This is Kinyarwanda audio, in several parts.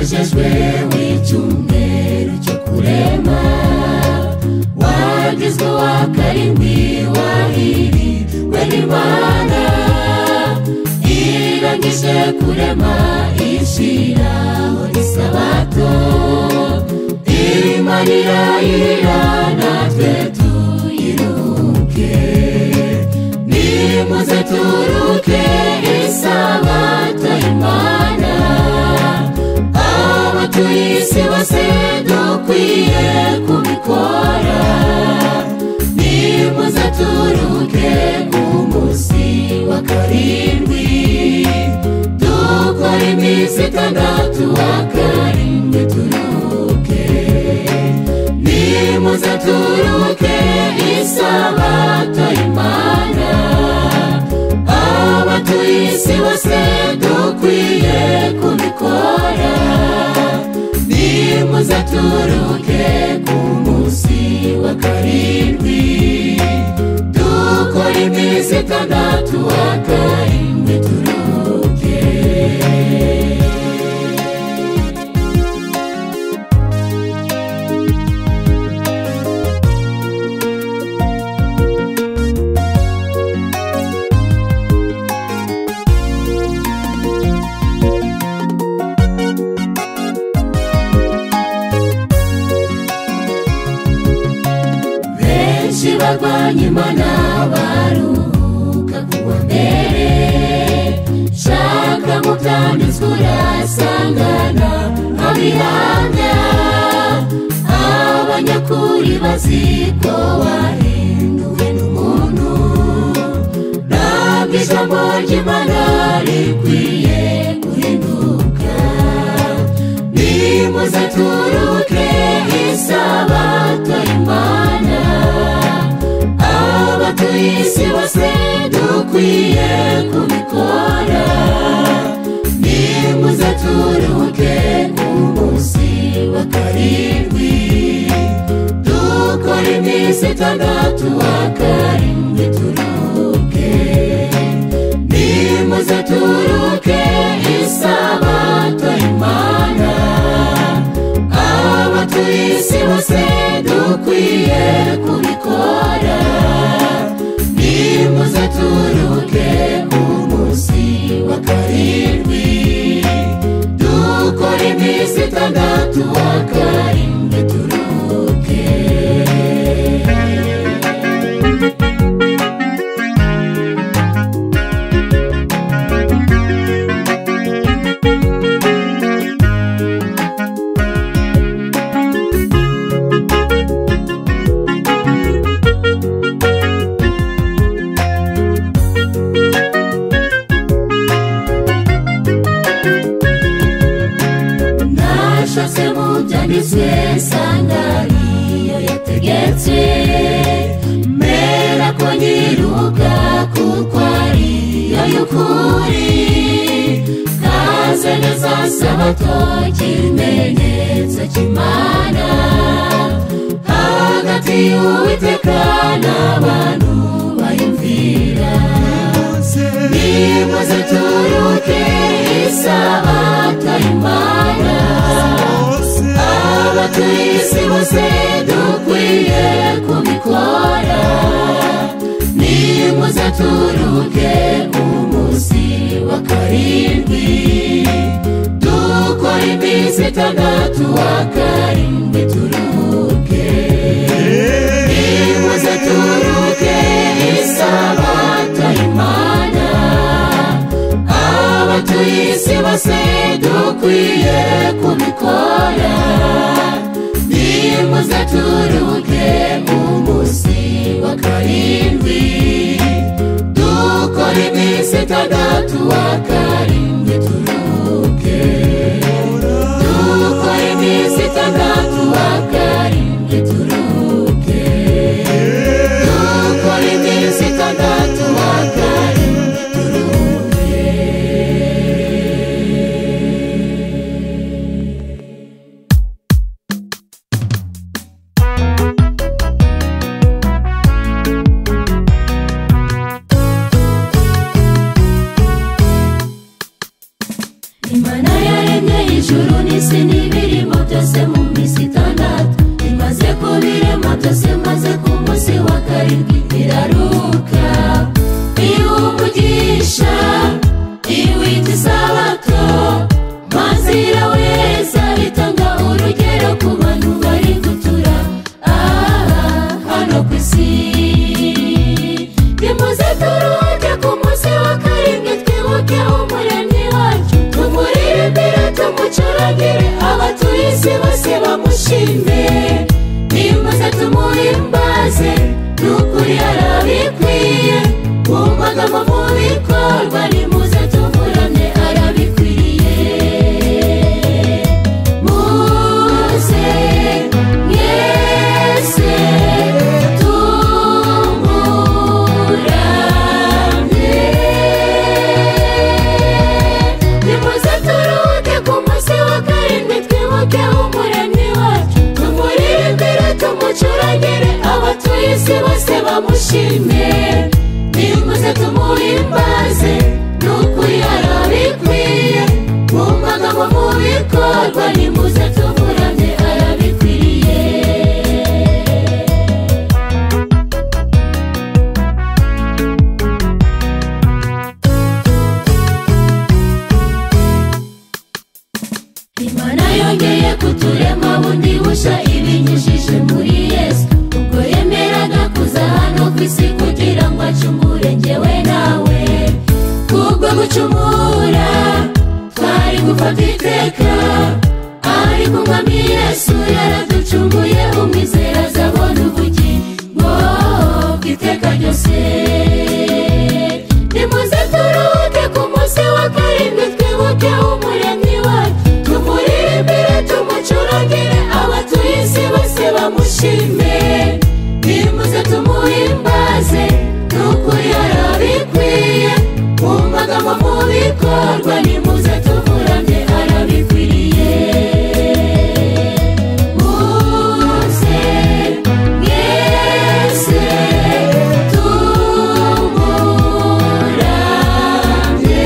nejejwe w'icyumweru cyo kurema, wagizwe uwa karindwi wahiriwe n'Imana, irangije kurema ishyiraho isabato, Imana irayirira natwe tuyiruhuke. Nimuze turuke isabato y'Imana, abatuye isi bose dukwiye kubikora. Nimuze turuke ku munsi wa karindwi, dukora iminsi itandatu wa karindwi turuke. Nimuze turuke isabato y'Imana, abatuye isi bose dukwiye kubikora. Nimuze turuke ku munsi wa karindwi, dukora iminsi itandatu wa karindwi turuke. Barwanya Imana baruhuka kuwa mbere, shaka mu byanditswe urasangana abihamya. Abanyakuri bazi ko wahinduwe n'umuntu, ntabwo ijambo ry'Imana rikwiye guhinduka. Nimuze turuke isabato y'Imana, abatuye isi bose dukwiye kubikora. Nimuze turuke ku munsi wa karindwi, dukora iminsi itandatu wa karindwi turuke. Nimuze turuke isabato y'Imana, abatuye isi bose dukwiye kubikora. Nimuze turuke ku munsi wa karindwi, dukora iminsi itandatu wa karindwi turuke. Nashase mu byanditswe nsanga ariyo yategetse, mera ko nyiruka kuko ariyo y'ukuri. Kaze neza sabato kimenyetso cy'Imana, hagati y'Uwiteka n'abantu bayumvira. Nimuze turuke isabato y'Imana, abatuye isi bose dukwiye kubikora. Nimuze turuke ku munsi wa karindwi, dukora iminsi itandatu wa karindwi turuke. Nimuze turuke isabato y'Imana, abatuye isi bose dukwiye kubikora. Nimuze turuke ku munsi wa karindwi, dukora iminsi itandatu wa karindwi turuke. Dukora iminsi itandatu wa karindwi turuke. Dukora iminsi itandatu wa karindwi turuke. karindwi iraruka. Umugisha iwita isabato maze iraweza itanga urugero ku bantu bari gutura hano ku isi. Nimuze turuhuke ku munsi wa karindwi twibuke umuremyi wacu, tumuririmbire tumucurangire abatuye isi bose bamushime. Nimuze tumuhimbaze n'ukuri arabikwiye, mu magambo mu bikorwa nimuze tumuramye arabikwiriye. Muze mwese tumuramye, nimuze turuhuke ku munsi wa karindwi twibuke umuremyi wacu, tumuririmbire tumucurangire abatuye isi bose bamushime. Nimuze tumuhimbaze n'ukuri arabikwiye, mu magambo mu bikorwa nimuze tumuramye arabikwiriye. Imana yongeye kuturema bundi bushya ibinyujije muri Yesu, ubwo yemeraga kuza hano ku isi kugira ngo acungure njyewe nawe. Kubwo gucumura twari gufata iteka, ariko umwami Yesu yaraducunguye, umwizera azabona ubugingo bw'iteka ryose. Nimuze turuhuke ku munsi wa karindwi twibuke umuremyi wacu, tumuririmbire tumucurangire abatuye isi bose bamushime. Nimuze tumuhimbaze n'ukuri arabikwiye, mu magambo mu bikorwa nimuze tumuramye arabikwiriye. Muze mwese tumuramye,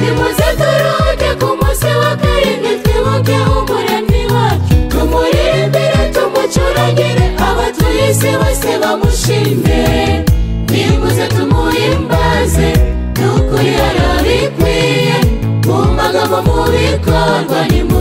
nimuze turuhuke ku munsi wa karindwi twibuke umuremyi wacu, tumuririmbire tumucurangire abatuye isi bose bamushime. Nimuze tumuhimbaze n'ukuri arabikwiye, mu magambo mu bikorwa nimuze